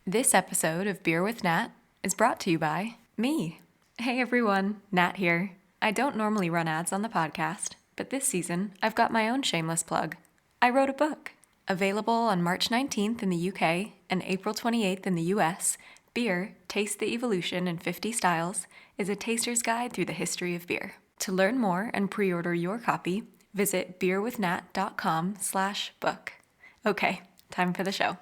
This episode of Beer with Nat is brought to you by me. Hey everyone, Nat here. I don't normally run ads on the podcast, but this season I've got my own shameless plug. I wrote a book. Available on March 19th in the UK and April 28th in the US, Beer, Taste the Evolution in 50 Styles is a taster's guide through the history of beer. To learn more and pre-order your copy, visit beerwithnat.com/book. Okay, time for the show.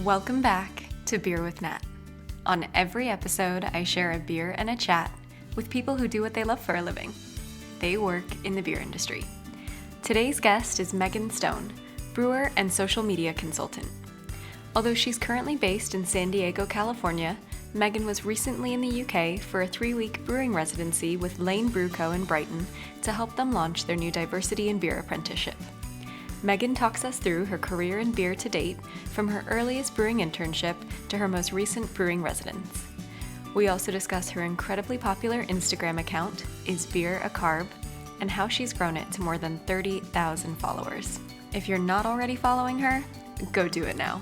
Welcome back to Beer with Nat. On every episode, I share a beer and a chat with people who do what they love for a living. They work in the beer industry. Today's guest is Megan Stone, brewer and social media consultant. Although she's currently based in San Diego, California, Megan was recently in the UK for a 3-week brewing residency with Laine Brew Co in Brighton to help them launch their new diversity in beer apprenticeship. Megan talks us through her career in beer to date, from her earliest brewing internship to her most recent brewing residence. We also discuss her incredibly popular Instagram account, Is Beer a Carb, and how she's grown it to more than 30,000 followers. If you're not already following her, go do it now.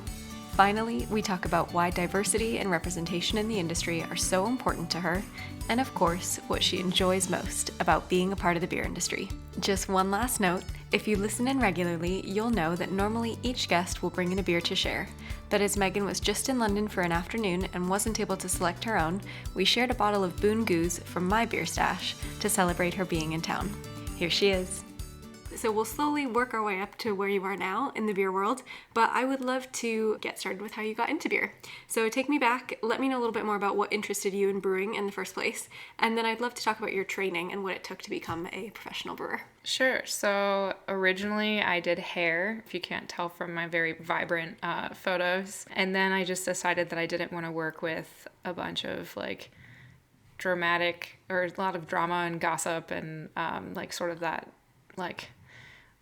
Finally, we talk about why diversity and representation in the industry are so important to her, and of course, what she enjoys most about being a part of the beer industry. Just one last note, if you listen in regularly, you'll know that normally each guest will bring in a beer to share. But as Megan was just in London for an afternoon and wasn't able to select her own, we shared a bottle of Boon Goose from my beer stash to celebrate her being in town. Here she is. So we'll slowly work our way up to where you are now in the beer world, but I would love to get started with how you got into beer. So take me back, let me know a little bit more about what interested you in brewing in the first place, and then I'd love to talk about your training and what it took to become a professional brewer. Sure. So originally I did hair, if you can't tell from my very vibrant photos, and then I just decided that I didn't want to work with a bunch of dramatic, or a lot of drama and gossip and sort of that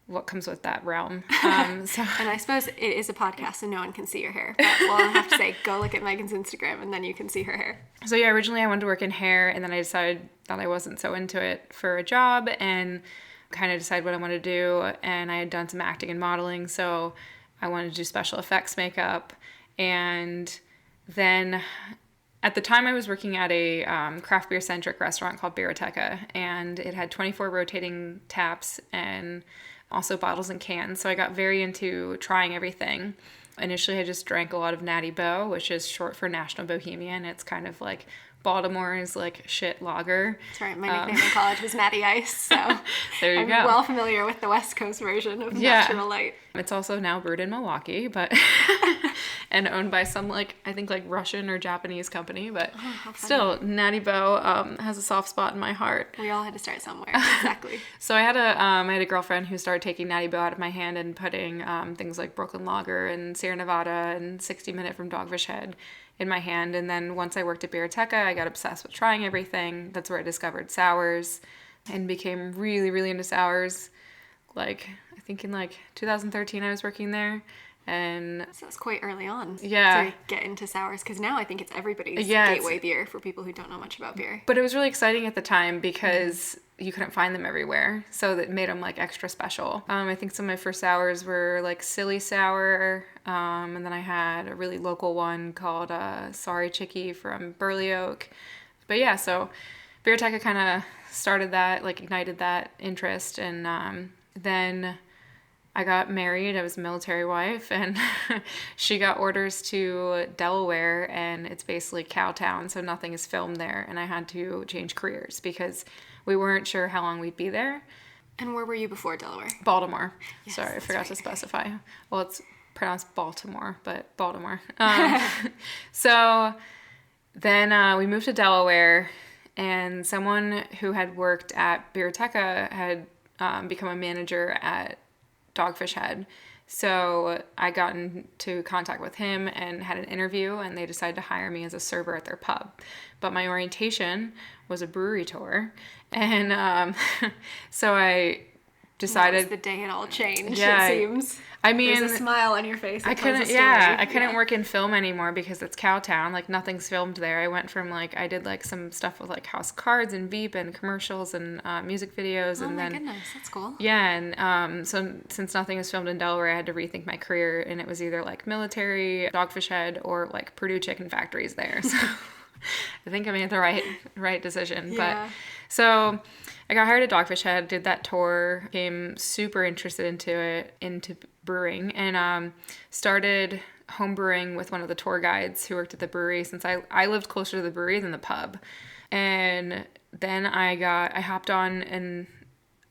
what comes with that realm. And I suppose it is a podcast and no one can see your hair. But I have to say, go look at Megan's Instagram and then you can see her hair. So yeah, originally I wanted to work in hair, and then I decided that I wasn't so into it for a job and kind of decided what I wanted to do. And I had done some acting and modeling, so I wanted to do special effects makeup. And then at the time I was working at a craft beer centric restaurant called Beerteca, and it had 24 rotating taps and also bottles and cans. So I got very into trying everything. Initially, I just drank a lot of Natty Bo, which is short for National Bohemian. It's kind of like Baltimore's shit lager. That's right. My nickname in college was Natty Ice, so there you go. I'm well familiar with the West Coast version of Natural Light. It's also now brewed in Milwaukee, but and owned by some I think Russian or Japanese company, but still Natty Bo has a soft spot in my heart. We all had to start somewhere. Exactly. So I had a girlfriend who started taking Natty Bo out of my hand and putting things like Brooklyn Lager and Sierra Nevada and 60 Minute from Dogfish Head in my hand. And then once I worked at Beerteca, I got obsessed with trying everything. That's where I discovered sours and became really, really into sours. I think in 2013 I was working there. And so it's quite early on to get into sours, because now I think it's everybody's gateway beer for people who don't know much about beer. But it was really exciting at the time because you couldn't find them everywhere, so that made them extra special. I think some of my first sours were Silly Sour, and then I had a really local one called Sorry Chickie from Burley Oak. But yeah, so Beerteca kind of started that, ignited that interest, and then I got married. I was a military wife, and she got orders to Delaware, and it's basically Cowtown, so nothing is filmed there, and I had to change careers because we weren't sure how long we'd be there. And where were you before Delaware? Baltimore. Yes, sorry, I forgot to specify. Well, it's pronounced Baltimore, but Baltimore. So then we moved to Delaware, and someone who had worked at Beerteca had become a manager at Dogfish Head. So I got into contact with him and had an interview, and they decided to hire me as a server at their pub. But my orientation was a brewery tour. And so I decided the day it all changed, Yeah, it seems. I mean, there's a smile on your face. I couldn't work in film anymore because it's Cowtown. Like, nothing's filmed there. I went from, like, I did, like, some stuff with, like, House of Cards and Veep and commercials and music videos. Oh, and my then, goodness. That's cool. Yeah, and so since nothing was filmed in Delaware, I had to rethink my career, and it was either, like, military, Dogfish Head, or, like, Purdue Chicken Factories there. So I think I made the right decision. Yeah. But so I got hired at Dogfish Head, did that tour, became super interested into brewing, and started home brewing with one of the tour guides who worked at the brewery, since I lived closer to the brewery than the pub. And then I hopped on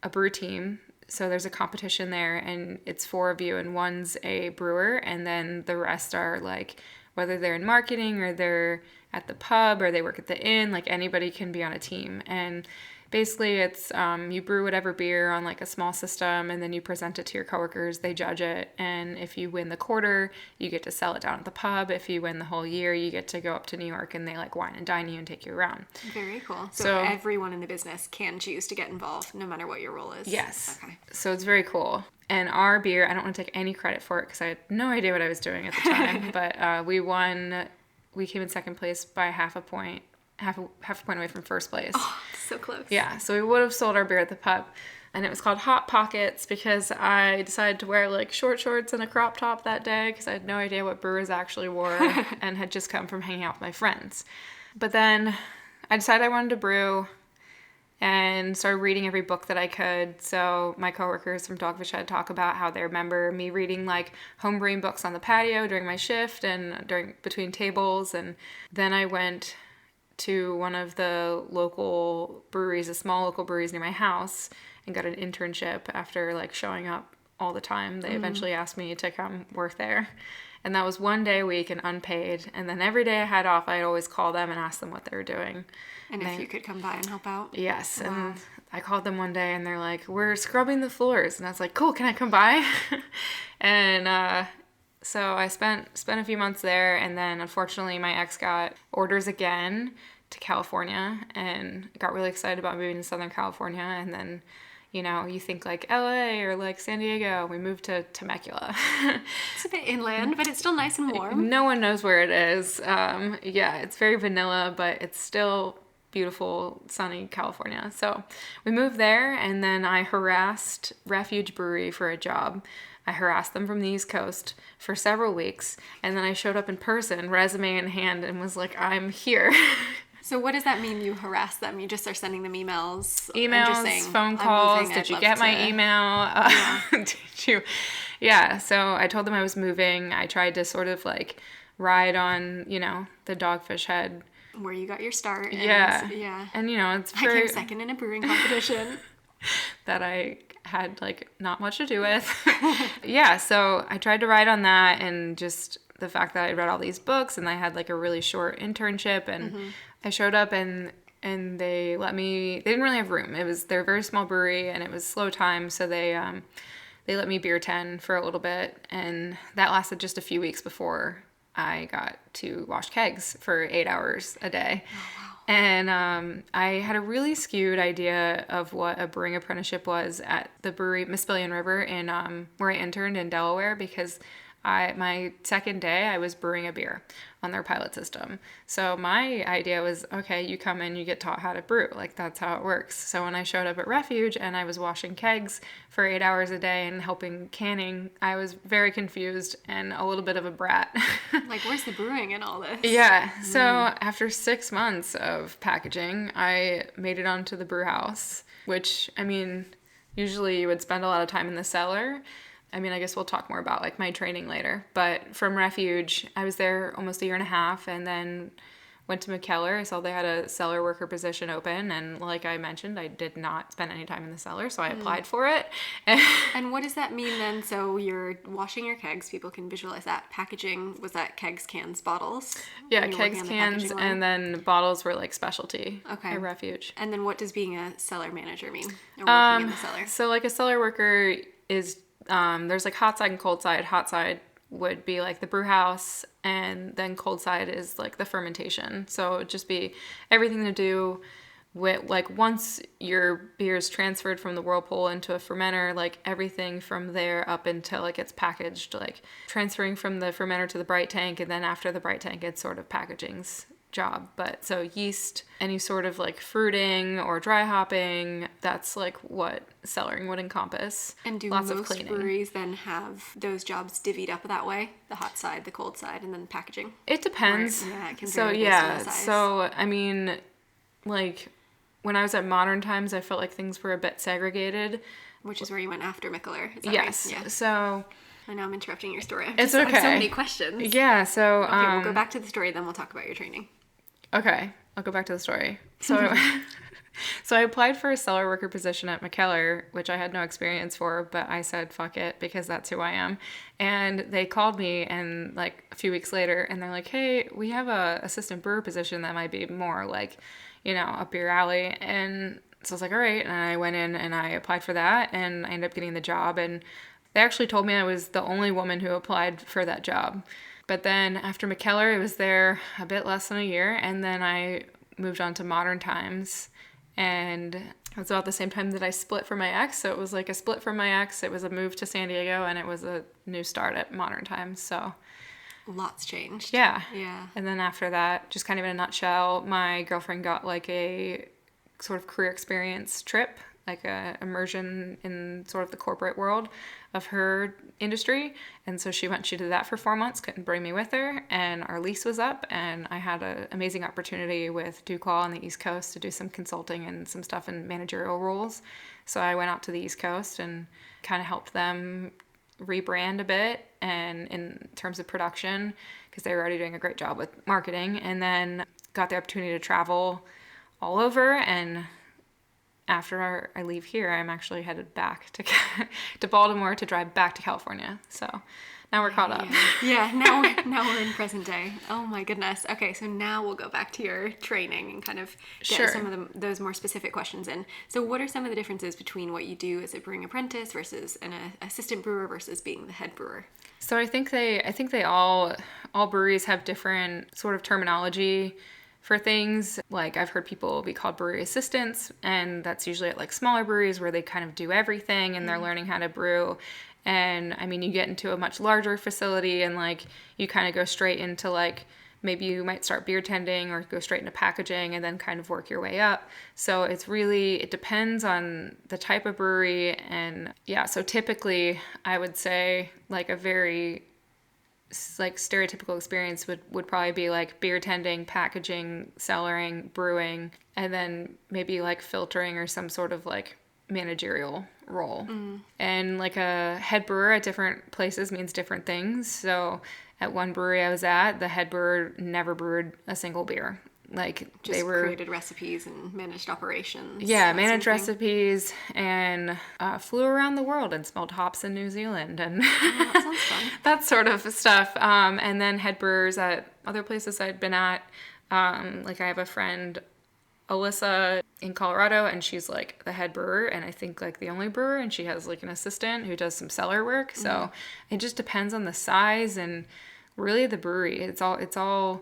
a brew team. So there's a competition there, and it's 4 of you, and one's a brewer, and then the rest are, like, whether they're in marketing or they're at the pub or they work at the inn, like, anybody can be on a team. And basically it's you brew whatever beer on, like, a small system, and then you present it to your coworkers. They judge it, and if you win the quarter, you get to sell it down at the pub. If you win the whole year, you get to go up to New York, and they, like, wine and dine you and take you around. Very cool. So everyone in the business can choose to get involved no matter what your role is. Yes. Okay. So it's very cool. And our beer, I don't want to take any credit for it because I had no idea what I was doing at the time, but we won. We came in second place by half a point away from first place. Oh, so close. Yeah, so we would have sold our beer at the pub. And it was called Hot Pockets because I decided to wear, like, short shorts and a crop top that day because I had no idea what brewers actually wore and had just come from hanging out with my friends. But then I decided I wanted to brew and started reading every book that I could. So my coworkers from Dogfish Head talk about how they remember me reading, like, homebrewing books on the patio during my shift and between tables. And then I went to one of the local breweries, a small local breweries near my house, and got an internship after, like, showing up all the time. They eventually asked me to come work there. And that was 1 day a week and unpaid. And then every day I had off, I'd always call them and ask them what they were doing. And if you could come by and help out. Yes. Wow. And I called them one day and they're like, we're scrubbing the floors. And I was like, cool, can I come by? And so I spent a few months there. And then unfortunately my ex got orders again to California and got really excited about moving to Southern California. And then, you know, you think, like, LA or, like, San Diego. We moved to Temecula. It's a bit inland, but it's still nice and warm. No one knows where it is. Yeah, it's very vanilla, but it's still beautiful, sunny California. So we moved there, and then I harassed Refuge Brewery for a job. I harassed them from the East Coast for several weeks, and then I showed up in person, resume in hand, and was like, I'm here. So what does that mean, you harass them? You just are sending them emails? Emails, just saying, phone calls. Did you get my email? Did you? Yeah, so I told them I was moving. I tried to sort of, like, ride on, you know, the Dogfish Head. Where you got your start. And, yeah. And, you know, it's very... I came second in a brewing competition. that I had, like, not much to do with. Yeah, so I tried to ride on that, and just the fact that I read all these books and I had, like, a really short internship, and I showed up and they let me, they didn't really have room. They're a very small brewery and it was slow time. So they let me beer 10 for a little bit, and that lasted just a few weeks before I got to wash kegs for 8 hours a day. Oh, wow. And I had a really skewed idea of what a brewing apprenticeship was at the brewery, Mespillion River, in where I interned in Delaware, because my second day I was brewing a beer on their pilot system. So my idea was, okay, you come in, you get taught how to brew. Like, that's how it works. So when I showed up at Refuge and I was washing kegs for 8 hours a day and helping canning, I was very confused and a little bit of a brat. Like, where's the brewing in all this? Yeah. So after 6 months of packaging, I made it onto the brew house, which, I mean, usually you would spend a lot of time in the cellar. I mean, I guess we'll talk more about, like, my training later. But from Refuge, I was there almost a year and a half, and then went to McKellar. I saw they had a cellar worker position open, and like I mentioned, I did not spend any time in the cellar, so I applied for it. And what does that mean then? So you're washing your kegs. People can visualize that. Packaging, was that kegs, cans, bottles? Yeah, kegs, cans, and then bottles were, like, specialty at Refuge. And then what does being a cellar manager mean? Or working in the cellar? So, like, a cellar worker is... there's, like, hot side and cold side. Hot side would be, like, the brew house, and then cold side is, like, the fermentation. So it would just be everything to do like once your beer is transferred from the whirlpool into a fermenter, like everything from there up until it gets packaged, like transferring from the fermenter to the bright tank, and then after the bright tank, it's sort of packaging's job. But so yeast, any sort of like fruiting or dry hopping, that's like what cellaring would encompass. And do lots of most cleaning. breweries then have those jobs divvied up that way? The hot side, the cold side, and then packaging? It depends. Or, yeah, it can So vary based on yeah, the size. so I mean, like when I was at Modern Times, I felt like things were a bit segregated. Which is where you went after Mikeller. Is that Yes. right? Yeah. So I know I'm interrupting your story. It's okay. I have so many questions. Yeah. So Okay, we'll go back to the story, then we'll talk about your training. Okay, I'll go back to the story. So, so I applied for a cellar worker position at Mikeller, which I had no experience for, but I said, fuck it, because that's who I am. And they called me and like a few weeks later, and they're like, hey, we have a assistant brewer position that might be more like, you know, up your alley. And so I was like, all right. And I went in and I applied for that, and I ended up getting the job. And they actually told me I was the only woman who applied for that job. But then after Mikeller, I was there a bit less than a year, and then I moved on to Modern Times, and it was about the same time that I split from my ex. So it was like a split from my ex, it was a move to San Diego, and it was a new start at Modern Times. So Lots changed. yeah. Yeah. And then after that, just kind of in a nutshell, my girlfriend got like a sort of career experience trip, like a immersion in sort of the corporate world of her industry. And so she did that for 4 months, couldn't bring me with her, and our lease was up, and I had an amazing opportunity with DuQual on the East Coast to do some consulting and some stuff in managerial roles. So I went out to the East Coast and kind of helped them rebrand a bit, and in terms of production, because they were already doing a great job with marketing, and then got the opportunity to travel all over. And after I leave here, I'm actually headed back to Baltimore to drive back to California. So now we're caught up. Yeah, now we're in present day. Oh my goodness. Okay, so now we'll go back to your training and kind of get Sure. some of those more specific questions in. So what are some of the differences between what you do as a brewing apprentice versus an assistant brewer versus being the head brewer? So I think they all breweries have different sort of terminology for things. Like I've heard people be called brewery assistants, and that's usually at like smaller breweries where they kind of do everything and they're learning how to brew. And I mean, you get into a much larger facility and like you kind of go straight into like, maybe you might start beer tending or go straight into packaging and then kind of work your way up. So it depends on the type of brewery. And yeah, so typically I would say like a very like stereotypical experience would probably be like beer tending, packaging, cellaring, brewing, and then maybe like filtering or some sort of like managerial role. And like a head brewer at different places means different things. So at one brewery I was at, the head brewer never brewed a single beer. Like Just they were created recipes and managed operations. yeah, that managed sort of thing. recipes, and flew around the like and smelled hops in New Zealand and Oh, that sounds fun. that sort of stuff. And then head brewers at other places I'd been at. Like I have a friend, Alyssa, in Colorado, and she's like the head brewer and I think like the only brewer, and she has like an assistant who does some cellar work. So it just depends on the size and really the brewery. It's all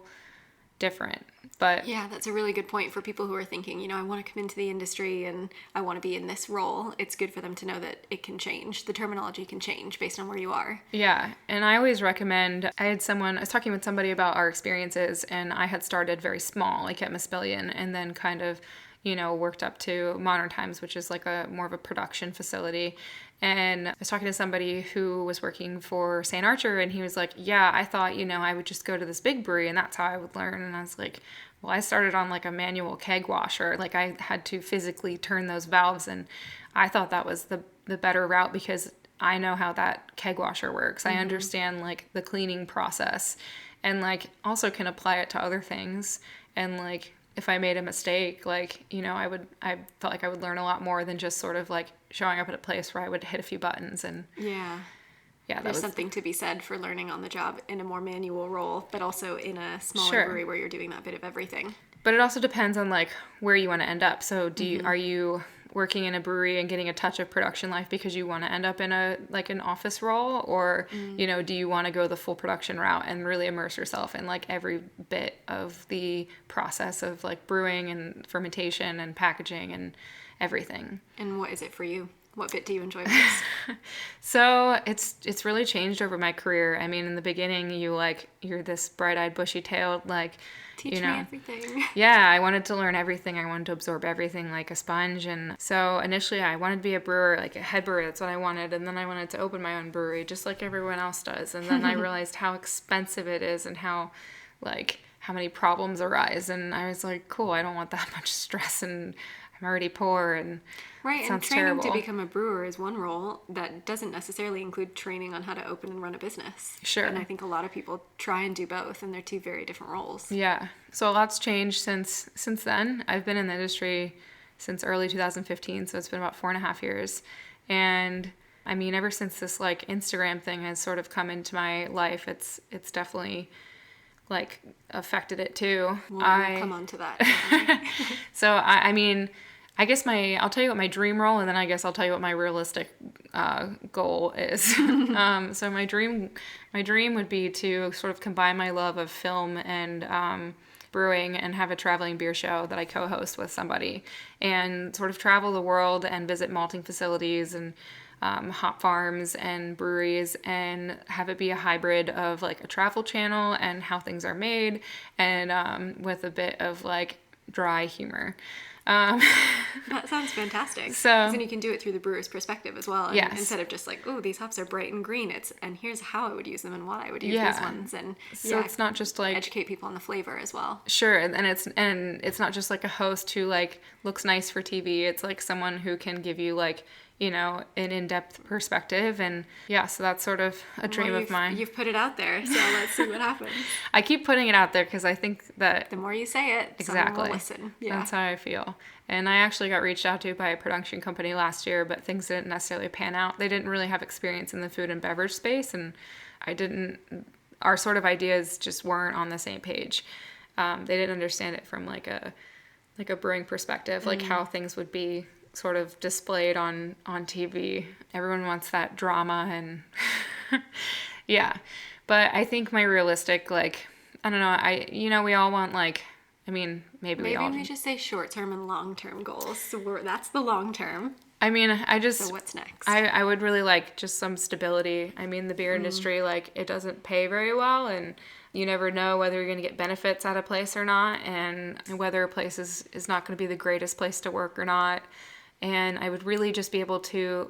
different. But Yeah, that's a really good point for people who are thinking, I want to come into the industry and I want to be in this role. It's good for them to know that it can change. The terminology can change based on where you are. yeah, and I always recommend, I was talking with somebody about our experiences, and I had started very small, like at Mespellian, and then kind of, worked up to Modern Times, which is like more of a production facility. And I was talking to somebody who was working for St. Archer, and he was like, yeah, I thought, I would just go to this big brewery and that's how I would learn. And I was like, well, I started on like a manual keg washer. Like I had to physically turn those valves, and I thought that was the better route because I know how that keg washer works. I understand like the cleaning process, and like also can apply it to other things. And like if I made a mistake, like, I felt like I would learn a lot more than just sort of like showing up at a place where I would hit a few buttons. And Yeah. yeah, There's something to be said for learning on the job in a more manual role, but also in a smaller Sure. brewery where you're doing that bit of everything. But it also depends on like where you want to end up. So are you working in a brewery and getting a touch of production life because you want to end up in an office role, or do you want to go the full production route and really immerse yourself in like every bit of the process of like brewing and fermentation and packaging and everything. And what is it for you? What bit do you enjoy most? So it's really changed over my career. I mean, in the beginning, you're this bright-eyed, bushy-tailed, like, Teach me everything. Yeah, I wanted to learn everything. I wanted to absorb everything like a sponge. And so initially I wanted to be a brewer, like a head brewer. That's what I wanted. And then I wanted to open my own brewery, just like everyone else does. And then I realized how expensive it is and how many problems arise. And I was like, cool, I don't want that much stress, and I'm already poor, and right, and training terrible. To become a brewer is one role that doesn't necessarily include training on how to open and run a business. Sure. And I think a lot of people try and do both, and they're two very different roles. Yeah. So a lot's changed since then. I've been in the industry since early 2015, so it's been about 4.5 years. And I mean, ever since this like Instagram thing has sort of come into my life, it's definitely like affected it too. We'll come on to that. So I mean, I guess I'll tell you what my dream role, and then I guess I'll tell you what my realistic goal is. So my dream would be to sort of combine my love of film and brewing and have a traveling beer show that I co-host with somebody, and sort of travel the world and visit malting facilities and hop farms and breweries, and have it be a hybrid of like a travel channel and how things are made, and with a bit of like dry humor. That sounds fantastic. So then you can do it through the brewer's perspective as well. And yes. Instead of just like, oh, these hops are bright and green, and here's how I would use them and why I would use these ones. And so it's not just like educate people on the flavor as well. Sure, and it's not just like a host who like looks nice for TV. It's like someone who can give you like, an in-depth perspective. And yeah, so that's sort of a dream of mine. You've put it out there, so let's see what happens. I keep putting it out there because I think that the more you say it, exactly, someone will listen. Yeah. That's how I feel. And I actually got reached out to by a production company last year, but things didn't necessarily pan out. They didn't really have experience in the food and beverage space, and our sort of ideas just weren't on the same page. They didn't understand it from like a brewing perspective, like how things would be sort of displayed on TV. Everyone wants that drama and yeah. But I think my realistic, like, I don't know, we all want like, I mean, maybe we all. Maybe we just say short-term and long-term goals. So that's the long-term. I mean, So what's next? I would really like just some stability. I mean, the beer industry, like, it doesn't pay very well, and you never know whether you're going to get benefits at a place or not, and whether a place is not going to be the greatest place to work or not. And I would really just be able to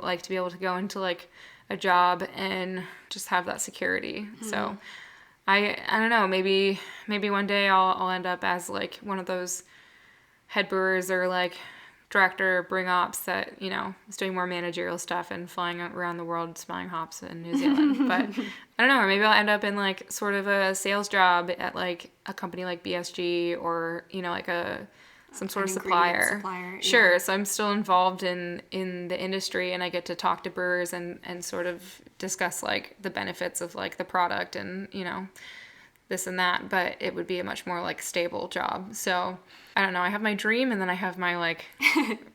go into like a job and just have that security. So I don't know, maybe one day I'll end up as like one of those head brewers or like director bring ops that, is doing more managerial stuff and flying around the world smelling hops in New Zealand. But I don't know, or maybe I'll end up in like sort of a sales job at like a company like BSG, or, like some sort of supplier. Sure. Yeah. So I'm still involved in the industry, and I get to talk to brewers and sort of discuss like the benefits of like the product and, this and that, but it would be a much more like stable job. So I don't know. I have my dream, and then I have my like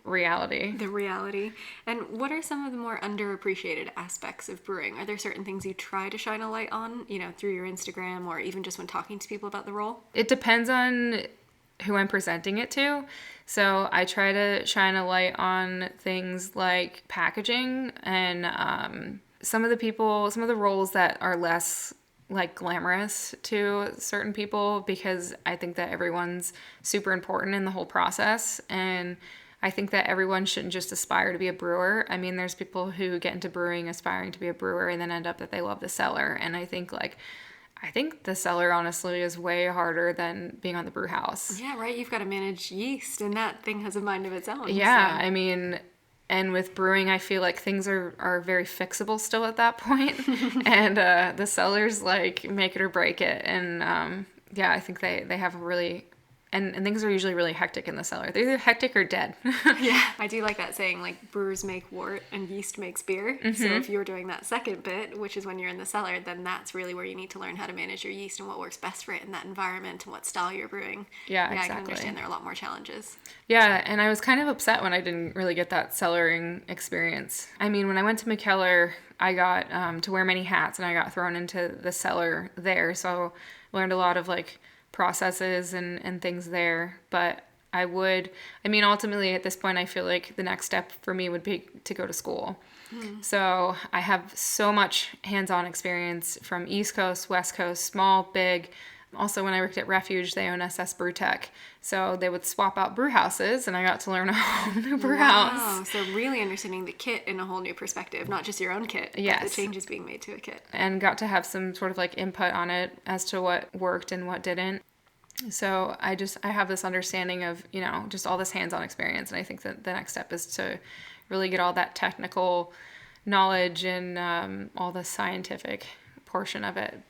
reality. The reality. And what are some of the more underappreciated aspects of brewing? Are there certain things you try to shine a light on, through your Instagram, or even just when talking to people about the role? It depends on who I'm presenting it to. So I try to shine a light on things like packaging and some of the roles that are less like glamorous to certain people, because I think that everyone's super important in the whole process, and I think that everyone shouldn't just aspire to be a brewer. I mean, there's people who get into brewing aspiring to be a brewer and then end up that they love the cellar, and I think the cellar honestly is way harder than being on the brew house. Yeah, right. You've got to manage yeast, and that thing has a mind of its own. Yeah, so. I mean, and with brewing, I feel like things are very fixable still at that point. And the cellars like make it or break it. And I think they have a really and things are usually really hectic in the cellar. They're either hectic or dead. Yeah, I do like that saying, like, brewers make wort and yeast makes beer. So if you're doing that second bit, which is when you're in the cellar, then that's really where you need to learn how to manage your yeast and what works best for it in that environment and what style you're brewing. Yeah, I can exactly. understand there are a lot more challenges. Yeah, and I was kind of upset when I didn't really get that cellaring experience. I mean, when I went to McKellar, I got to wear many hats, and I got thrown into the cellar there. So I learned a lot of like processes and things there. But ultimately at this point, I feel like the next step for me would be to go to school. So I have so much hands-on experience from East Coast, West Coast, small, big. Also, when I worked at Refuge, they own SS Brew Tech. So they would swap out brew houses, and I got to learn a whole new brew house. So really understanding the kit in a whole new perspective, not just your own kit, Yes. but the changes being made to a kit. And got to have some sort of like input on it as to what worked and what didn't. So I have this understanding of, just all this hands-on experience. And I think that the next step is to really get all that technical knowledge and all the scientific portion of it.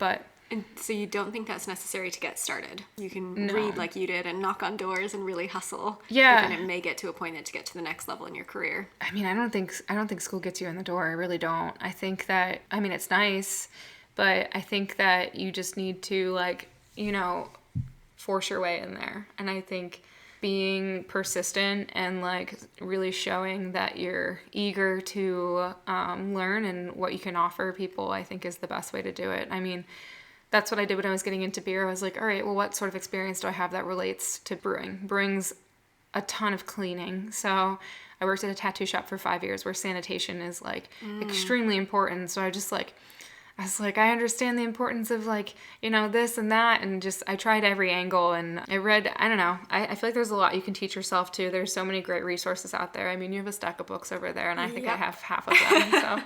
And so you don't think that's necessary to get started? You can read like you did and knock on doors and really hustle. Yeah. But then it may get to a point that to get to the next level in your career. I mean, I don't think school gets you in the door. I really don't. I think that, it's nice, but I think that you just need to force your way in there. And I think being persistent and like really showing that you're eager to learn and what you can offer people, I think is the best way to do it. I mean, that's what I did when I was getting into beer. I was like, all right, well, what sort of experience do I have that relates to brewing? Brewing's a ton of cleaning. So I worked at a tattoo shop for 5 years where sanitation is like extremely important. So I was like, I understand the importance of this and that. And just, I tried every angle and I read, I don't know. I feel like there's a lot you can teach yourself too. There's so many great resources out there. I mean, you have a stack of books over there and I think I have half of them. So.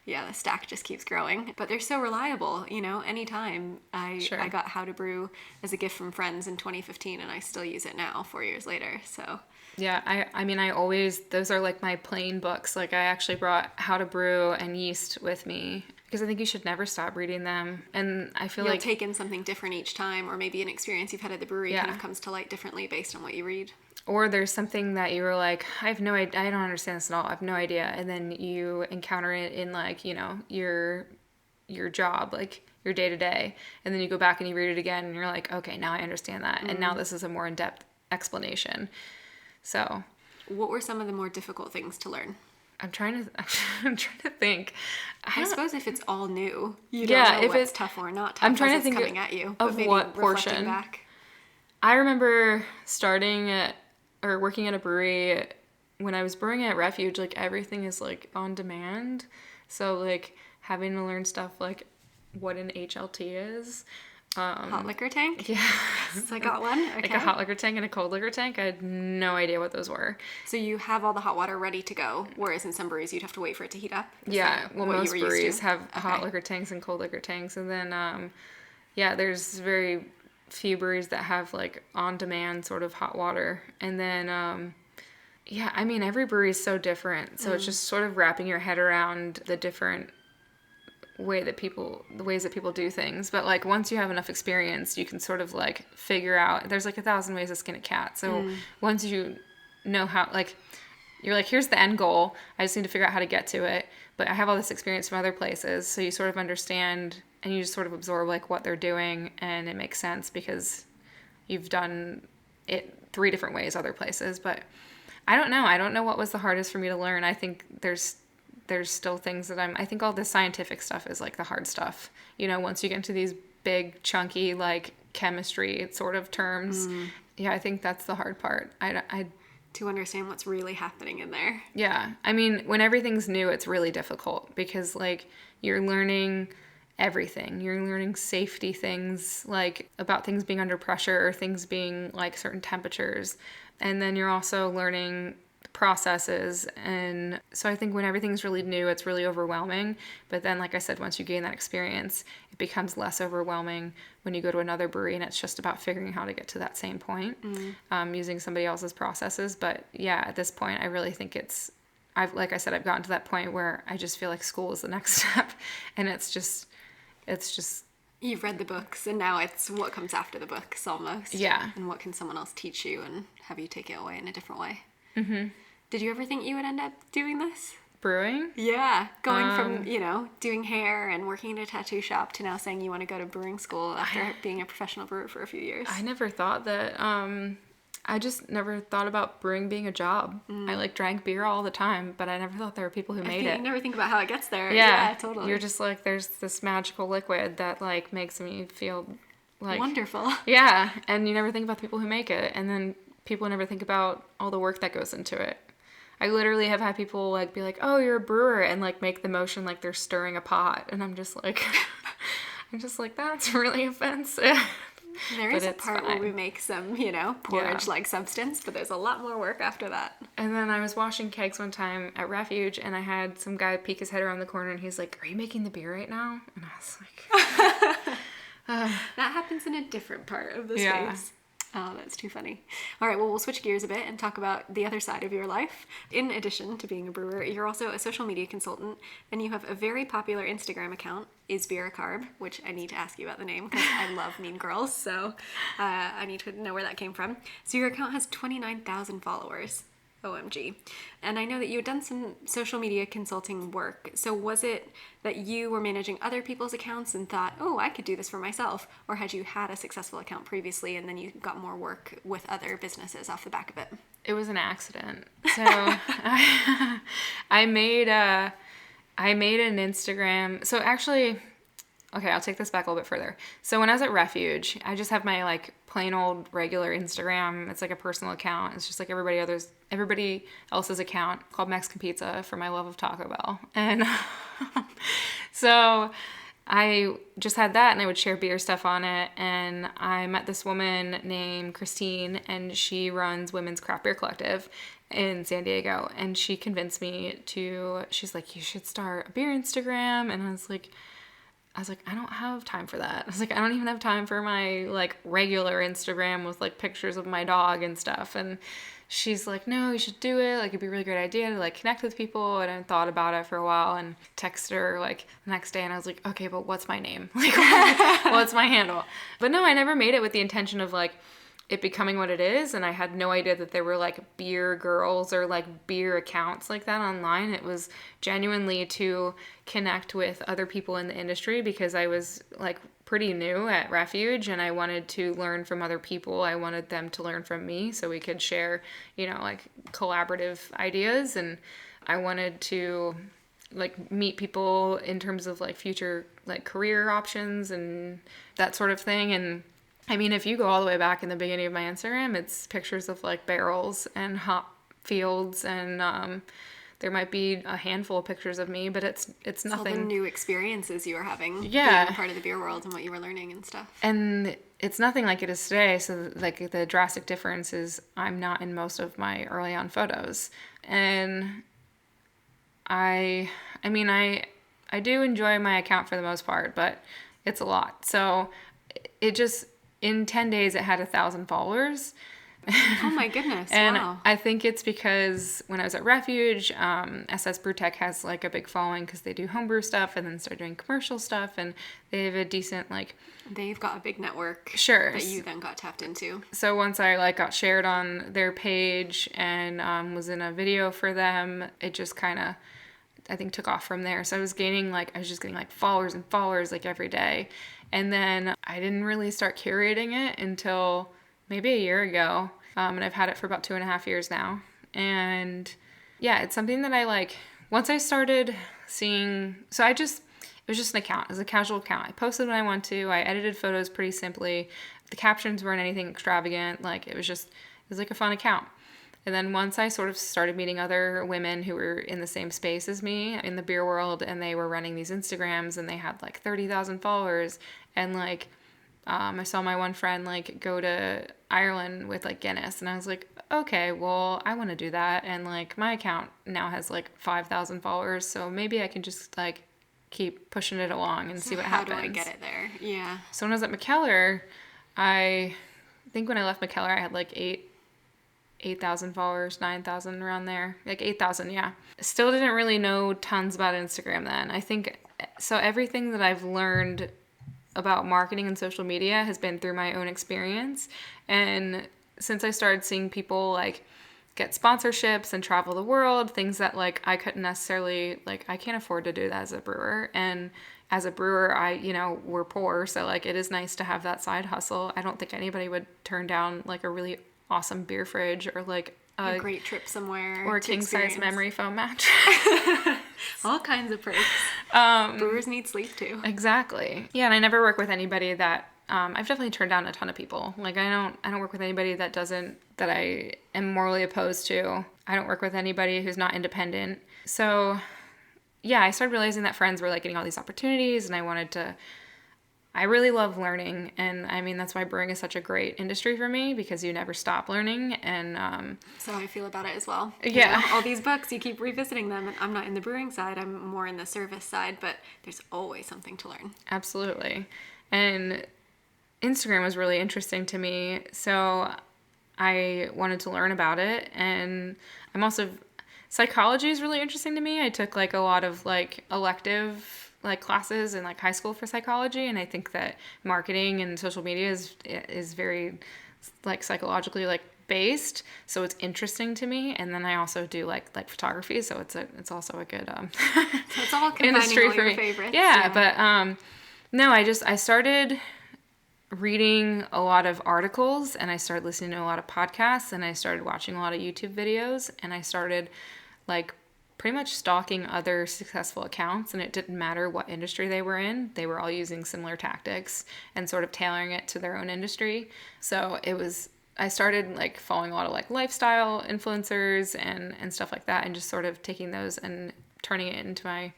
Yeah, the stack just keeps growing. But they're so reliable, anytime. I got How to Brew as a gift from friends in 2015, and I still use it now, 4 years later, so. Yeah, I always, those are like my plain books. Like I actually brought How to Brew and Yeast with me because I think you should never stop reading them. And I feel You'll take in something different each time, or maybe an experience you've had at the brewery kind of comes to light differently based on what you read. Or there's something that you were like, I have no idea, I don't understand this at all, I have no idea. And then you encounter it in your job, like your day to day. And then you go back and you read it again and you're like, okay, now I understand that. And now this is a more in-depth explanation. So. What were some of the more difficult things to learn? I'm trying to think. I suppose if it's all new, you don't know if what's tough or not tough. I'm trying to think coming at you, of what portion. Back. I remember working at a brewery when I was brewing at Refuge. Like everything is like on demand, so like having to learn stuff like what an HLT is. Hot liquor tank? Yeah. Yes, I got one. Okay. Like a hot liquor tank and a cold liquor tank. I had no idea what those were. So you have all the hot water ready to go, whereas in some breweries you'd have to wait for it to heat up? Most breweries have hot liquor tanks and cold liquor tanks. And then, there's very few breweries that have like on-demand sort of hot water. And then, every brewery is so different. So it's just sort of wrapping your head around the different ways that people do things. But like once you have enough experience, you can sort of like figure out, there's like 1,000 ways to skin a cat. So once you know how, like you're like, here's the end goal, I just need to figure out how to get to it. But I have all this experience from other places, so you sort of understand and you just sort of absorb like what they're doing, and it makes sense because you've done it 3 different ways other places. But I don't know what was the hardest for me to learn. I think there's still things that I think all the scientific stuff is like the hard stuff. Once you get into these big, chunky, like chemistry sort of terms, I think that's the hard part. To understand what's really happening in there. Yeah. I mean, when everything's new, it's really difficult because like you're learning everything. You're learning safety things, like about things being under pressure or things being like certain temperatures. And then you're also learning processes. And so I think when everything's really new, it's really overwhelming. But then, like I said, once you gain that experience, it becomes less overwhelming when you go to another brewery and it's just about figuring how to get to that same point, using somebody else's processes. But yeah, at this point, I really think I've gotten to that point where I just feel like school is the next step, and it's just You've read the books, and now it's what comes after the books almost. Yeah. And what can someone else teach you and have you take it away in a different way. Mm-hmm. Did you ever think you would end up doing this? Brewing? Yeah. Going from, doing hair and working in a tattoo shop to now saying you want to go to brewing school after being a professional brewer for a few years. I never thought that. I just never thought about brewing being a job. I drank beer all the time, but I never thought there were people who made it. You never think about how it gets there. Yeah, Totally. You're just there's this magical liquid that makes me feel wonderful. Yeah, and you never think about the people who make it, and then people never think about all the work that goes into it. I literally have had people be like, "Oh, you're a brewer," and make the motion like they're stirring a pot, and I'm just like, that's really offensive. There is a part where we make some, porridge-like substance, but there's a lot more work after that. And then I was washing kegs one time at Refuge, and I had some guy peek his head around the corner, and he's like, "Are you making the beer right now?" And I was like... That happens in a different part of the space. Oh, that's too funny. All right, well, we'll switch gears a bit and talk about the other side of your life. In addition to being a brewer, you're also a social media consultant, and you have a very popular Instagram account, Is Beer a Carb, which I need to ask you about the name because I love Mean Girls, so I need to know where that came from. So your account has 29,000 followers. OMG. And I know that you had done some social media consulting work. So was it that you were managing other people's accounts and thought, oh, I could do this for myself? Or had you had a successful account previously and then you got more work with other businesses off the back of it? It was an accident. So I made an Instagram. So actually, okay, I'll take this back a little bit further. So when I was at Refuge, I just have my plain old regular Instagram. It's a personal account. It's just like everybody else's account called Mexican Pizza for my love of Taco Bell. And so I just had that, and I would share beer stuff on it. And I met this woman named Christine, and she runs Women's Craft Beer Collective in San Diego. And she convinced me she's like, you should start a beer Instagram. And I was like, I don't have time for that. I was like, I don't even have time for my regular Instagram with pictures of my dog and stuff. And she's like, no, you should do it. It'd be a really great idea to connect with people. And I thought about it for a while and texted her the next day. And I was like, okay, but what's my name? What's my handle? But no, I never made it with the intention of it becoming what it is. And I had no idea that there were beer girls or beer accounts like that online. It was genuinely to connect with other people in the industry because I was pretty new at Refuge and I wanted to learn from other people. I wanted them to learn from me so we could share, collaborative ideas. And I wanted to meet people in terms of future career options and that sort of thing. And I mean, if you go all the way back in the beginning of my Instagram, it's pictures of barrels and hop fields, and there might be a handful of pictures of me, but it's nothing. All the new experiences you were having, being a part of the beer world and what you were learning and stuff. And it's nothing like it is today. So the drastic difference is I'm not in most of my early on photos, and I do enjoy my account for the most part, but it's a lot. So it just. In 10 days, it had 1,000 followers. Oh my goodness, and wow. I think it's because when I was at Refuge, SS Brewtech has a big following because they do homebrew stuff and then start doing commercial stuff, and they have a decent They've got a big network. Sure. That you then got tapped into. So once I got shared on their page and was in a video for them, it just kind of, I think, took off from there. So I was getting followers and followers every day. And then I didn't really start curating it until maybe a year ago. And I've had it for about 2.5 years now. And yeah, it's something that I once I started seeing, it was just an account. It was a casual account. I posted when I want to. I edited photos pretty simply. The captions weren't anything extravagant. It was a fun account. And then once I sort of started meeting other women who were in the same space as me in the beer world, and they were running these Instagrams and they had 30,000 followers, and I saw my one friend go to Ireland with Guinness, and I was like, okay, well, I want to do that. And my account now has 5,000 followers, so maybe I can just keep pushing it along and see what happens. How do I get it there? Yeah. So when I was at McKellar, I think when I left McKellar, I had 8,000 followers, 9,000 around there, 8,000, yeah. Still didn't really know tons about Instagram then. I think, so everything that I've learned about marketing and social media has been through my own experience. And since I started seeing people like get sponsorships and travel the world, things that like I couldn't necessarily, like I can't afford to do that as a brewer. And as a brewer, we're poor. So like it is nice to have that side hustle. I don't think anybody would turn down like a really awesome beer fridge or like a great trip somewhere or a king-size memory foam match. All kinds of perks. Brewers need sleep too. Exactly. Yeah, and I never work with anybody that I've definitely turned down a ton of people. Like I don't work with anybody that I am morally opposed to. I don't work with anybody who's not independent. So yeah, I started realizing that friends were like getting all these opportunities, and I really love learning, and I mean, that's why brewing is such a great industry for me, because you never stop learning. And so I feel about it as well. Yeah. All these books, you keep revisiting them, and I'm not in the brewing side, I'm more in the service side, but there's always something to learn. Absolutely. And Instagram was really interesting to me, so I wanted to learn about it. And psychology is really interesting to me. I took like a lot of like elective like classes in like high school for psychology, and I think that marketing and social media is very like psychologically like based, so it's interesting to me. And then I also do like photography, so it's also a good so it's all industry all for your me. Favorites. Yeah, but no, I started reading a lot of articles, and I started listening to a lot of podcasts, and I started watching a lot of YouTube videos, and I started like pretty much stalking other successful accounts, and it didn't matter what industry they were in. They were all using similar tactics and sort of tailoring it to their own industry. So I started like following a lot of like lifestyle influencers and stuff like that, and just sort of taking those and putting it into my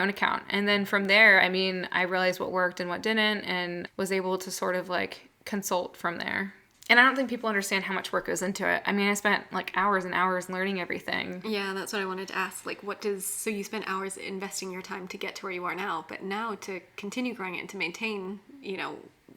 own account. And then from there, I mean, I realized what worked and what didn't, and was able to sort of like consult from there. And I don't think people understand how much work goes into it. I mean, I spent like hours and hours learning everything. Yeah, that's what I wanted to ask. Like, so you spent hours investing your time to get to where you are now, but now to continue growing it and to maintain,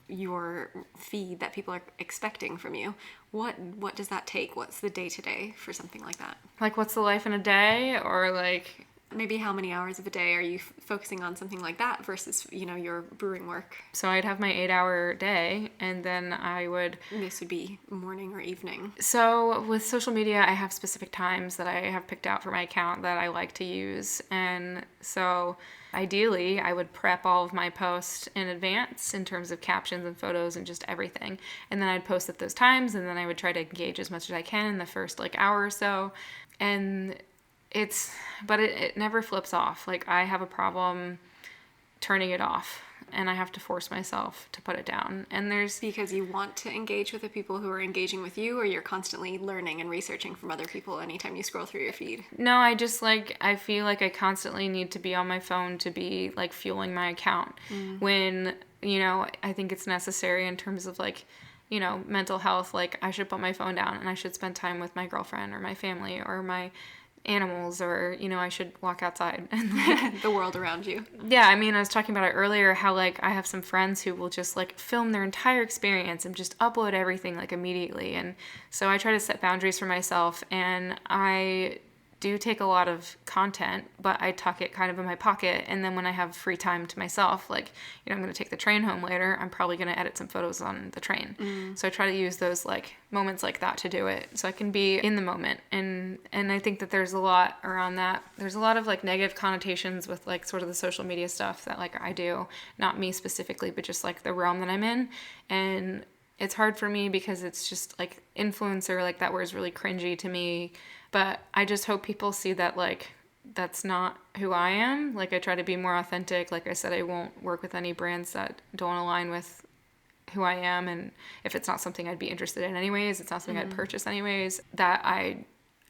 your feed that people are expecting from you. What does that take? What's the day-to-day for something like that? Like, what's the life in a day? Or like... Maybe how many hours of a day are you focusing on something like that versus, your brewing work? So I'd have my 8-hour day, and then This would be morning or evening. So with social media, I have specific times that I have picked out for my account that I like to use. And so ideally, I would prep all of my posts in advance in terms of captions and photos and just everything. And then I'd post at those times, and then I would try to engage as much as I can in the first like hour or so. And it never flips off. Like I have a problem turning it off, and I have to force myself to put it down. And because you want to engage with the people who are engaging with you, or you're constantly learning and researching from other people anytime you scroll through your feed? No, I feel like I constantly need to be on my phone to be like fueling my account when, I think it's necessary in terms of like, mental health. Like I should put my phone down and I should spend time with my girlfriend or my family or my animals, or I should walk outside and like the world around you. Yeah, I mean, I was talking about it earlier, how like I have some friends who will just like film their entire experience and just upload everything like immediately. And so I try to set boundaries for myself, and I do take a lot of content, but I tuck it kind of in my pocket. And then when I have free time to myself, like, I'm going to take the train home later, I'm probably going to edit some photos on the train. So I try to use those like moments like that to do it, so I can be in the moment. And I think that there's a lot around that. There's a lot of like negative connotations with like sort of the social media stuff that like I do, not me specifically, but just like the realm that I'm in. And it's hard for me because it's just like influencer, like that word is really cringy to me. But I just hope people see that like that's not who I am. Like I try to be more authentic. Like I said, I won't work with any brands that don't align with who I am. And if it's not something I'd be interested in anyways, it's not something I'd purchase anyways, that I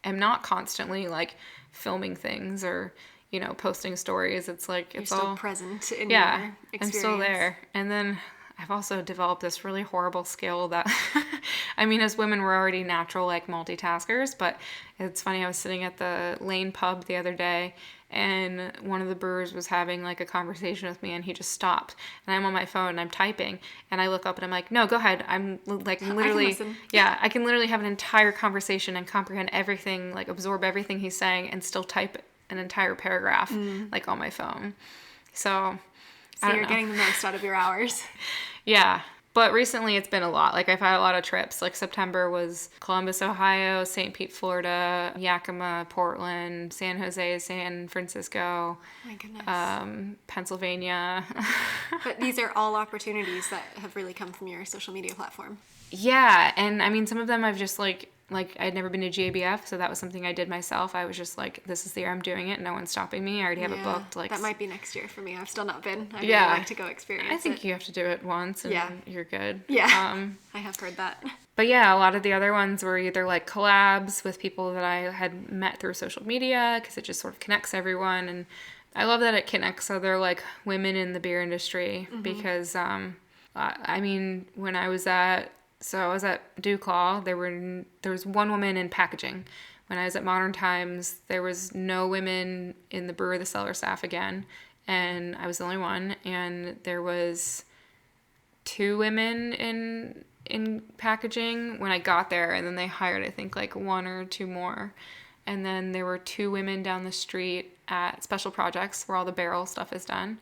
am not constantly like filming things or, posting stories. It's like, You're it's still all present in your experience. I'm still there. And then I've also developed this really horrible skill that, I mean, as women, we're already natural, like, multitaskers, but it's funny, I was sitting at the Laine pub the other day, and one of the brewers was having, like, a conversation with me, and he just stopped, and I'm on my phone, and I'm typing, and I look up, and I'm like, no, go ahead, I'm, like, literally, I can listen. Yeah, I can literally have an entire conversation and comprehend everything, like, absorb everything he's saying, and still type an entire paragraph, like, on my phone. So So you're getting the most out of your hours. Yeah. But recently it's been a lot. Like I've had a lot of trips. Like September was Columbus, Ohio, St. Pete, Florida, Yakima, Portland, San Jose, San Francisco. My goodness. Pennsylvania. But these are all opportunities that have really come from your social media platform. Yeah. And I mean, some of them I've just like I'd never been to GABF, so that was something I did myself. I was just like, this is the year I'm doing it. No one's stopping me. I already have it booked. Like that might be next year for me. I've still not been. I'd really like to go experience it. I think you have to do it once and you're good. Yeah, I have heard that. But yeah, a lot of the other ones were either like collabs with people that I had met through social media because it just sort of connects everyone. And I love that it connects other like women in the beer industry because, I mean, when I was at Duke Law, there was one woman in packaging. When I was at Modern Times, there was no women in the brewer, the cellar staff again, and I was the only one. And there was 2 women in packaging when I got there, and then they hired I think like 1 or 2 more. And then there were 2 women down the street at Special Projects where all the barrel stuff is done.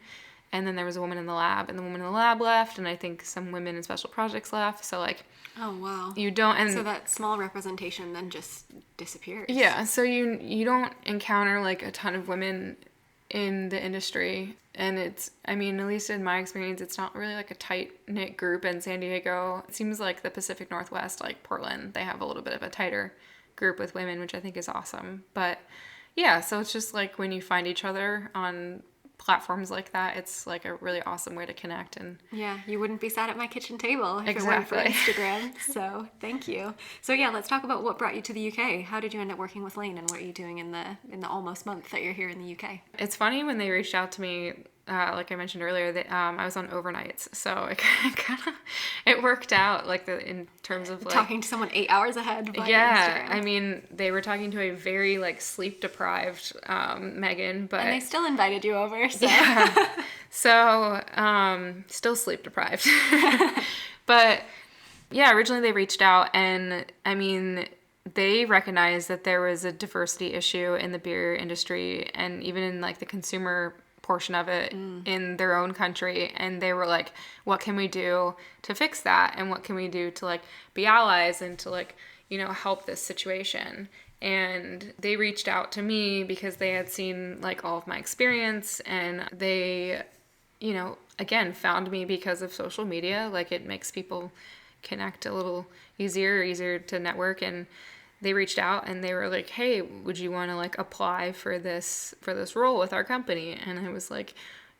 And then there was a woman in the lab, and the woman in the lab left, and I think some women in Special Projects left. So, like... Oh, wow. You don't... And so that small representation then just disappears. Yeah, so you don't encounter, like, a ton of women in the industry. And it's... I mean, at least in my experience, it's not really, like, a tight-knit group in San Diego. It seems like the Pacific Northwest, like Portland, they have a little bit of a tighter group with women, which I think is awesome. But, yeah, so it's just, like, when you find each other on... platforms like that, it's like a really awesome way to connect. And yeah, you wouldn't be sat at my kitchen table if it weren't for Instagram. So thank you. So yeah, let's talk about what brought you to the UK. How did you end up working with Laine, and what are you doing in the almost month that you're here in the UK? It's funny when they reached out to me, like I mentioned earlier, that I was on overnights, so it worked out like in terms of like talking to someone 8 hours ahead. Yeah, Instagram. I mean, they were talking to a very like sleep deprived Megan, but and they still invited you over. So so still sleep deprived, but yeah, originally they reached out, and I mean, they recognized that there was a diversity issue in the beer industry and even in like the consumer portion of it in their own country, and they were like, what can we do to fix that, and what can we do to like be allies and to like, you know, help this situation. And they reached out to me because they had seen like all of my experience, and they, you know, again, found me because of social media. Like it makes people connect a little easier to network. And they reached out and they were like, hey, would you want to like apply for this role with our company? And I was like,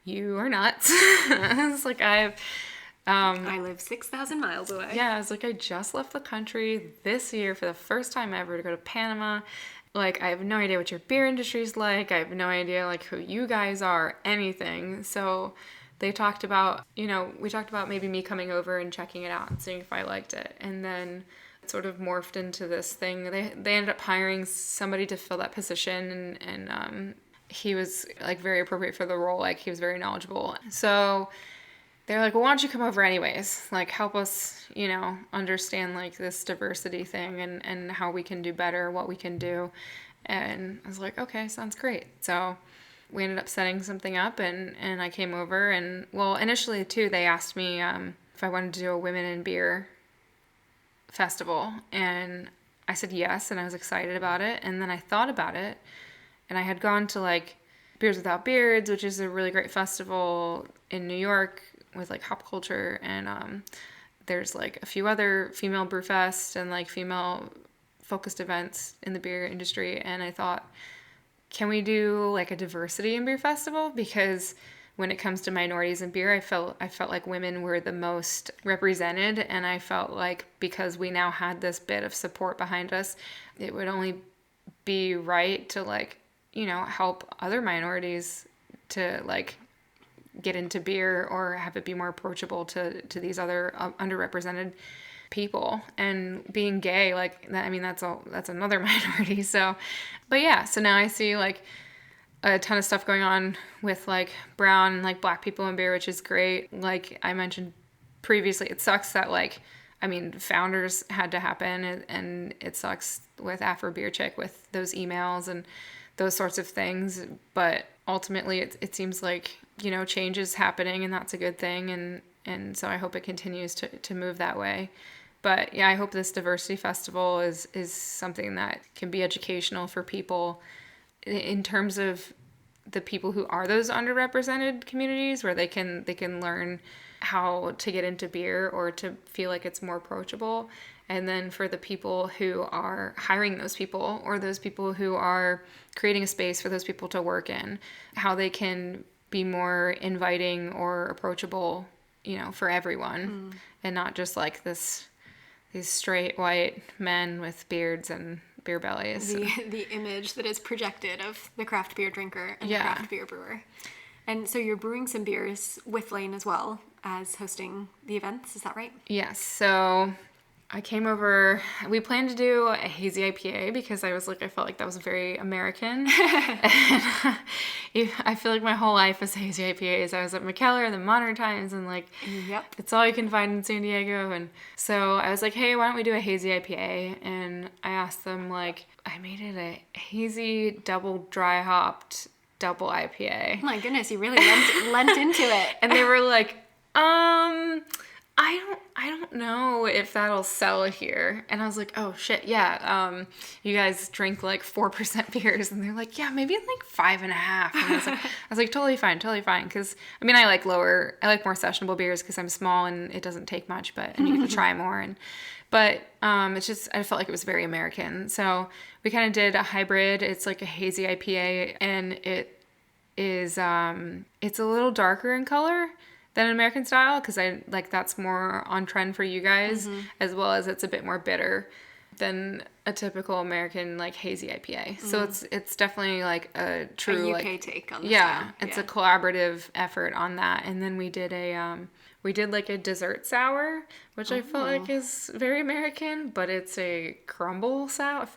you are nuts. I was like, I live 6,000 miles away. Yeah, I was like, I just left the country this year for the first time ever to go to Panama. Like, I have no idea what your beer industry is like. I have no idea like who you guys are, anything. So they talked about, you know, we talked about maybe me coming over and checking it out and seeing if I liked it. And then sort of morphed into this thing. They ended up hiring somebody to fill that position, and he was like very appropriate for the role. Like he was very knowledgeable. So they're like, well, why don't you come over anyways? Like help us, you know, understand like this diversity thing and how we can do better, what we can do. And I was like, okay, sounds great. So we ended up setting something up, and I came over, and well, initially too, they asked me if I wanted to do a women in beer festival, and I said yes, and I was excited about it. And then I thought about it, and I had gone to like Beers Without Beards, which is a really great festival in New York with like hop culture, and there's like a few other female brew fest and like female focused events in the beer industry. And I thought, can we do like a diversity in beer festival? Because when it comes to minorities in beer, I felt like women were the most represented, and I felt like because we now had this bit of support behind us, it would only be right to like, you know, help other minorities to like get into beer or have it be more approachable to these other underrepresented people. And being gay, like that, I mean, that's another minority. So, but yeah, so now I see like a ton of stuff going on with like brown and like black people in beer, which is great. Like I mentioned previously, it sucks that like, I mean, founders had to happen, and it sucks with Afro Beer Chick with those emails and those sorts of things. But ultimately it seems like, change is happening, and that's a good thing. And so I hope it continues to move that way. But yeah, I hope this diversity festival is something that can be educational for people in terms of the people who are those underrepresented communities, where they can learn how to get into beer or to feel like it's more approachable. And then for the people who are hiring those people, or those people who are creating a space for those people to work in, how they can be more inviting or approachable, for everyone, and not just like these straight white men with beards and beer bellies. The image that is projected of the craft beer drinker and the craft beer brewer. And so you're brewing some beers with Laine as well as hosting the events, is that right? Yes. So I came over, we planned to do a hazy IPA because I felt like that was very American. And I feel like my whole life is hazy IPAs. I was at McKellar, the Modern Times, and it's all you can find in San Diego. And so I was like, hey, why don't we do a hazy IPA? And I asked them, I made it a hazy double dry hopped double IPA. Oh my goodness, you really lent into it. And they were like, I don't know if that'll sell here. And I was like, oh shit, yeah. You guys drink 4% beers, and they're like, yeah, maybe 5.5. And I was like, totally fine. Because I like more sessionable beers because I'm small and it doesn't take much, and you get to try more. But it's just, I felt like it was very American. So we kind of did a hybrid. It's like a hazy IPA, and it is, it's a little darker in color than an American style, because that's more on trend for you guys, as well as it's a bit more bitter than a typical American hazy IPA. So it's definitely a true a UK take on the style. Yeah, it's a collaborative effort on that. And then we did a dessert sour, which I felt like is very American, but it's a fruit crumble sour.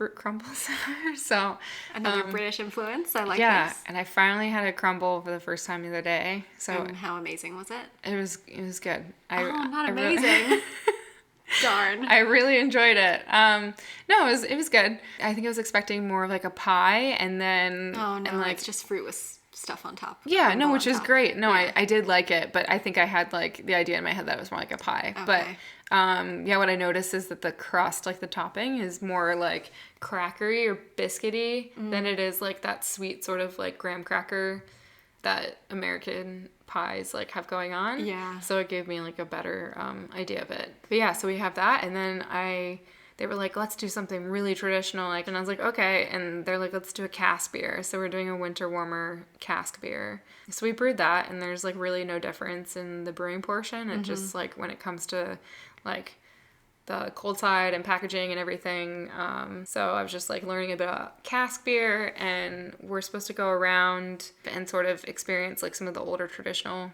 So another British influence. I like this. Yeah, and I finally had a crumble for the first time the other day. So and how amazing was it? It was good. Not amazing. Darn. I really enjoyed it. No, it was good. I think I was expecting more of a pie, and then it's just fruit with stuff on top. Yeah, no, which is great. No, yeah. I did like it, but I think I had the idea in my head that it was more like a pie. Okay. But what I noticed is that the crust, the topping, is more crackery or biscuity than it is that sweet sort of graham cracker that American pies have going on. Yeah. So it gave me a better idea of it. But yeah, so we have that, and then they were like, let's do something really traditional, and I was like, okay. And they're like, let's do a cask beer. So we're doing a winter warmer cask beer. So we brewed that, and there's really no difference in the brewing portion. It just when it comes to the cold side and packaging and everything. So I was just learning about cask beer, and we're supposed to go around and sort of experience some of the older traditional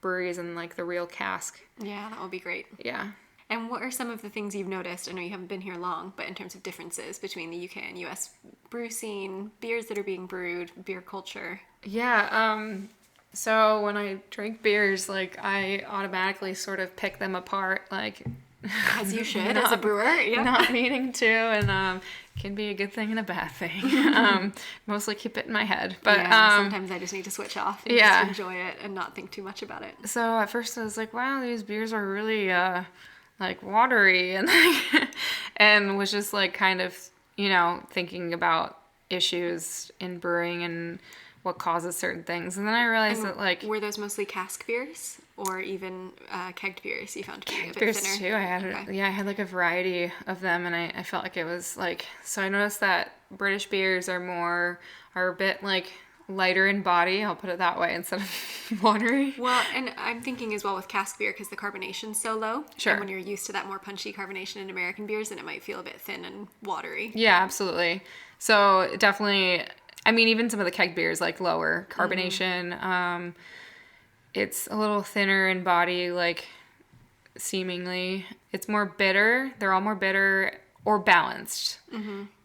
breweries and the real cask. Yeah, that would be great. Yeah. And what are some of the things you've noticed? I know you haven't been here long, but in terms of differences between the UK and US brew scene, beers that are being brewed, beer culture. Yeah. So when I drink beers, I automatically sort of pick them apart, as you should, as a brewer. Yeah. Not needing to, and can be a good thing and a bad thing. Mostly keep it in my head, but sometimes I just need to switch off and just enjoy it and not think too much about it. So at first I was like, wow, these beers are really watery, and and was just kind of thinking about issues in brewing and what causes certain things. And then I realized that were those mostly cask beers or even kegged beers you found to be a bit beers thinner? Too. I had a variety of them, and I felt like it was so I noticed that British beers are a bit lighter in body, I'll put it that way, instead of watery. Well, and I'm thinking as well with cask beer, because the carbonation's so low. Sure. And when you're used to that more punchy carbonation in American beers, then it might feel a bit thin and watery. Yeah, absolutely. So definitely, even some of the keg beers, lower carbonation, it's a little thinner in body, seemingly. It's more bitter. They're all more bitter or balanced,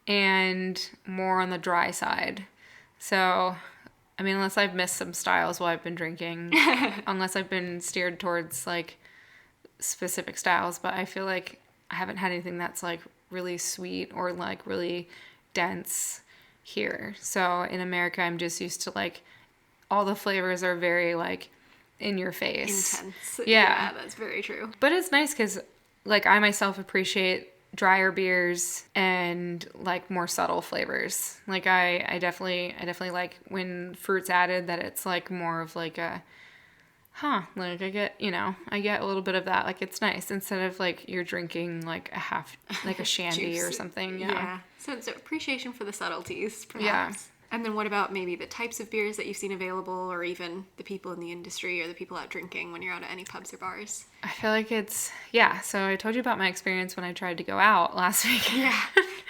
and more on the dry side. So, unless I've missed some styles while I've been drinking, unless I've been steered towards specific styles, but I feel like I haven't had anything that's really sweet or really dense here. So in America, I'm just used to all the flavors are very like in your face. Intense. Yeah. That's very true. But it's nice because like I myself appreciate drier beers and like more subtle flavors. Like I definitely like when fruit's added, that it's like more of like a like I get a little bit of that. Like it's nice instead of like you're drinking like a half, like a shandy or something. Yeah. So it's appreciation for the subtleties, perhaps. Yeah. And then what about maybe the types of beers that you've seen available, or even the people in the industry or the people out drinking when you're out at any pubs or bars? I feel like so I told you about my experience when I tried to go out last week. Yeah.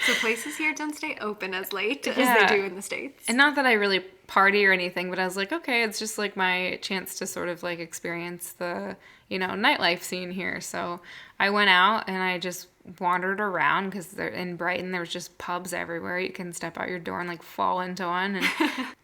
So places here don't stay open as late as they do in the States. And not that I really party or anything, but I was like, okay, it's just like my chance to sort of like experience the, nightlife scene here. So I went out and I just wandered around because in Brighton there was just pubs everywhere. You can step out your door and like fall into one. And,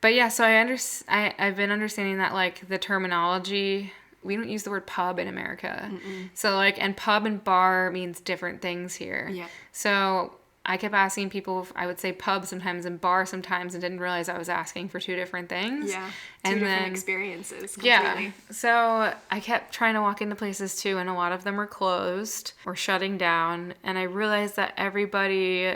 but yeah, so I've been understanding that like the terminology, we don't use the word pub in America. Mm-mm. So like, and pub and bar means different things here. Yeah. So I kept asking people, I would say pub sometimes and bar sometimes, and didn't realize I was asking for two different things. Yeah, two different experiences completely. Yeah, so I kept trying to walk into places too, and a lot of them were closed or shutting down, and I realized that everybody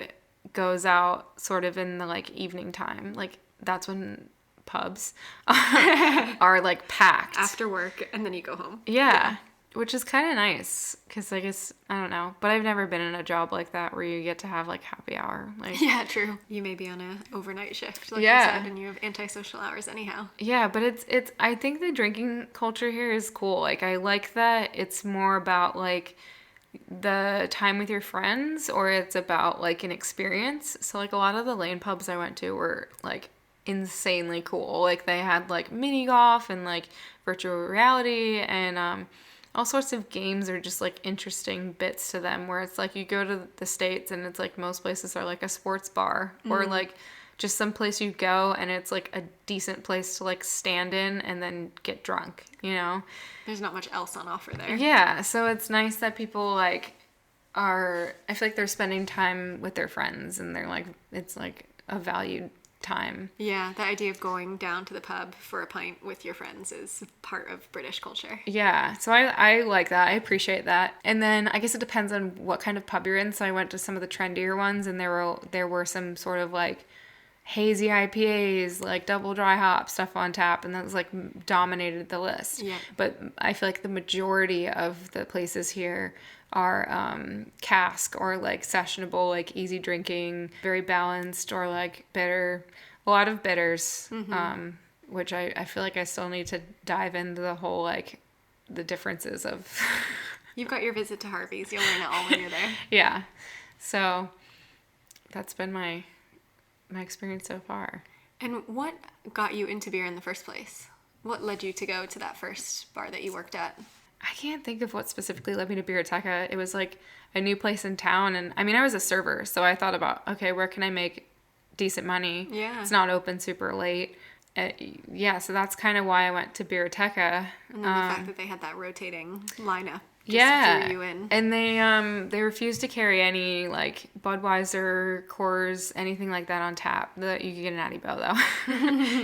goes out sort of in the like evening time. Like that's when pubs are like packed. After work, and then you go home. Yeah. Which is kind of nice, because I guess, I don't know, but I've never been in a job like that where you get to have like happy hour. Like, yeah, true. You may be on an overnight shift, like you said, and you have antisocial hours anyhow. Yeah, but it's I think the drinking culture here is cool. Like, I like that it's more about like the time with your friends, or it's about like an experience. So like a lot of the Laine pubs I went to were like insanely cool. Like they had like mini golf and like virtual reality and all sorts of games are just like interesting bits to them, where it's like you go to the States and it's like most places are like a sports bar or like just some place you go and it's like a decent place to like stand in and then get drunk, There's not much else on offer there. Yeah, so it's nice that people like I feel like they're spending time with their friends and they're like, it's like a valued time. Yeah, the idea of going down to the pub for a pint with your friends is part of British culture. Yeah, so I like that. I appreciate that. And then I guess it depends on what kind of pub you're in. So I went to some of the trendier ones, and there were some sort of like hazy IPAs, like double dry hop stuff on tap, and that was like dominated the list. Yeah. But I feel like the majority of the places here are cask or like sessionable, like easy drinking, very balanced, or like bitter, a lot of bitters, which I feel like I still need to dive into the whole like the differences of. You've got your visit to Harvey's. You'll learn it all when you're there. Yeah, so that's been my experience so far. And what got you into beer in the first place? What led you to go to that first bar that you worked at? I can't think of what specifically led me to Beerteca. It was like a new place in town. And I mean, I was a server, so I thought about, okay, where can I make decent money? Yeah. It's not open super late. So that's kind of why I went to Beerteca. And then the fact that they had that rotating lineup just drew you in. And they refused to carry any like Budweiser, Coors, anything like that on tap. You could get a Natty Boh though.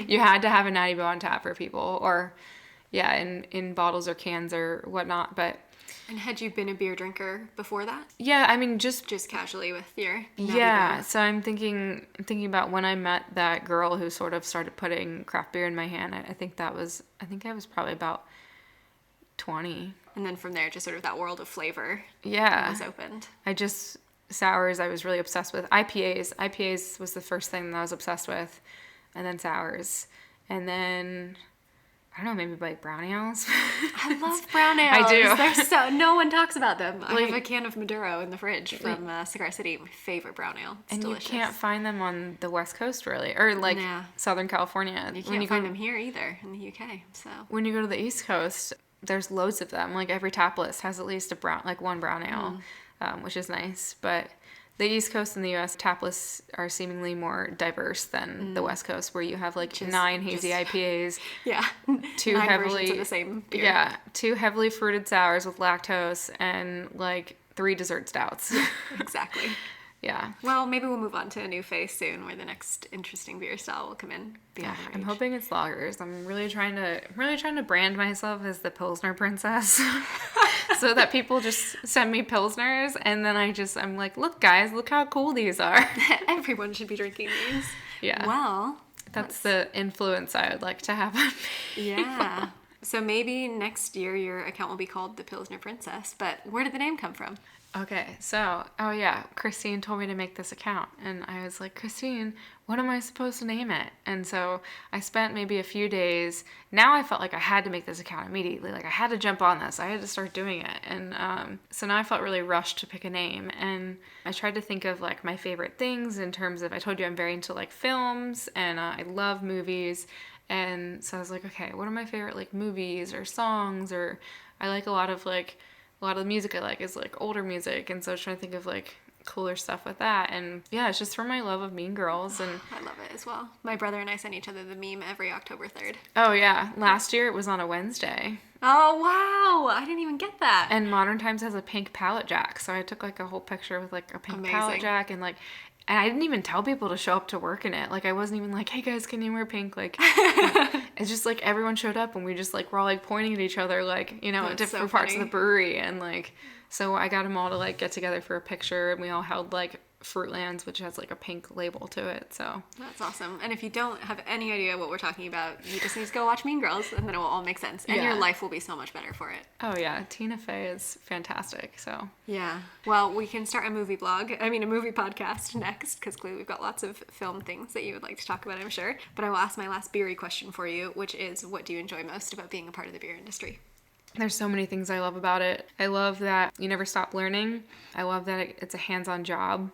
You had to have a Natty Boh on tap for people, or in bottles or cans or whatnot. But and had you been a beer drinker before that? Yeah, I mean just casually with your Natty Boh. Boh. So I'm thinking about when I met that girl who sort of started putting craft beer in my hand. I think I was probably about 20. And then from there, just sort of that world of flavor was opened. Sours I was really obsessed with. IPAs was the first thing that I was obsessed with. And then sours. And then, I don't know, maybe like brown ales. I love brown ales. I do. No one talks about them. I have a can of Maduro in the fridge from Cigar City, my favorite brown ale. It's delicious. You can't find them on the West Coast really, or like Southern California. You can't find them here either in the UK. So when you go to the East Coast, there's loads of them. Like every tap list has at least one brown ale, which is nice. But the East Coast and the U.S. tap lists are seemingly more diverse than the West Coast, where you have like 9 hazy IPAs. Yeah, 2 9 heavily versions of the same beer. Yeah, 2 heavily fruited sours with lactose and like 3 dessert stouts. Exactly. Yeah. Well, maybe we'll move on to a new phase soon where the next interesting beer style will come in. Yeah, I'm hoping it's lagers. I'm really trying to brand myself as the Pilsner princess. So that people just send me Pilsners, and then I'm like, look guys, look how cool these are. Everyone should be drinking these. Yeah. Well, that's the influence I would like to have on me. Yeah. So maybe next year your account will be called the Pilsner Princess, but where did the name come from? Okay, so, Christine told me to make this account, and I was like, Christine, what am I supposed to name it? And so I spent maybe a few days. Now I felt like I had to make this account immediately. Like I had to jump on this. I had to start doing it. And so now I felt really rushed to pick a name. And I tried to think of like my favorite things in terms of, I told you I'm very into like films, and I love movies. And so I was like, okay, what are my favorite like movies or songs? Or I like a lot of the music I like is like older music, and so I was trying to think of like cooler stuff with that. And yeah, it's just from my love of Mean Girls. And I love it as well. My brother and I send each other the meme every October 3rd. Oh yeah, last year it was on a Wednesday. Oh wow, I didn't even get that. And Modern Times has a pink pallet jack, so I took like a whole picture with like a pink pallet jack, and I didn't even tell people to show up to work in it. Like, I wasn't even like, hey guys, can you wear pink? Like, it's just like everyone showed up, and we just like were all like pointing at each other, like, you know, at different parts of the brewery. And like, so I got them all to like get together for a picture, and we all held like Fruitlands, which has like a pink label to it. So that's awesome. And if you don't have any idea what we're talking about, you just need to go watch Mean Girls, and then it will all make sense, and your life will be so much better for it. Oh yeah, Tina Fey is fantastic. So yeah, well, we can start a movie podcast next, because clearly we've got lots of film things that you would like to talk about, I'm sure. But I will ask my last beery question for you, which is, what do you enjoy most about being a part of the beer industry? There's so many things I love about it. I love that you never stop learning. I love that it's a hands-on job.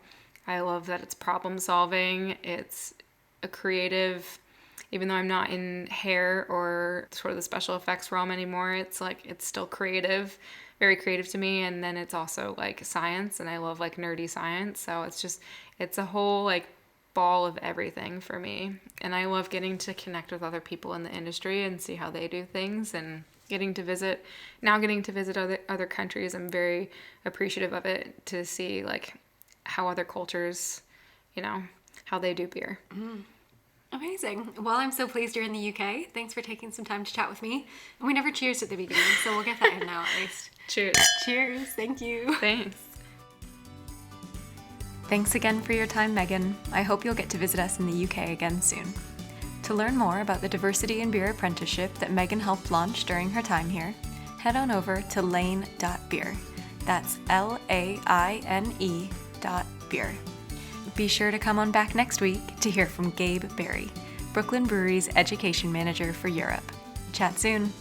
I love that it's problem solving. It's a creative, even though I'm not in hair or sort of the special effects realm anymore, it's like, it's still creative, very creative to me. And then it's also like science, and I love like nerdy science. So it's a whole like ball of everything for me. And I love getting to connect with other people in the industry and see how they do things, and getting to visit other countries. I'm very appreciative of it, to see like how other cultures, you know, how they do beer. Amazing. Well, I'm so pleased you're in the UK. Thanks for taking some time to chat with me. And we never cheersed at the beginning, so we'll get that in now at least. Cheers. Cheers. Thank you. Thanks. Thanks again for your time, Megan. I hope you'll get to visit us in the UK again soon. To learn more about the Diversity in Beer Apprenticeship that Megan helped launch during her time here, head on over to laine.beer. That's LAINE.beer. Be sure to come on back next week to hear from Gabe Berry, Brooklyn Brewery's Education Manager for Europe. Chat soon.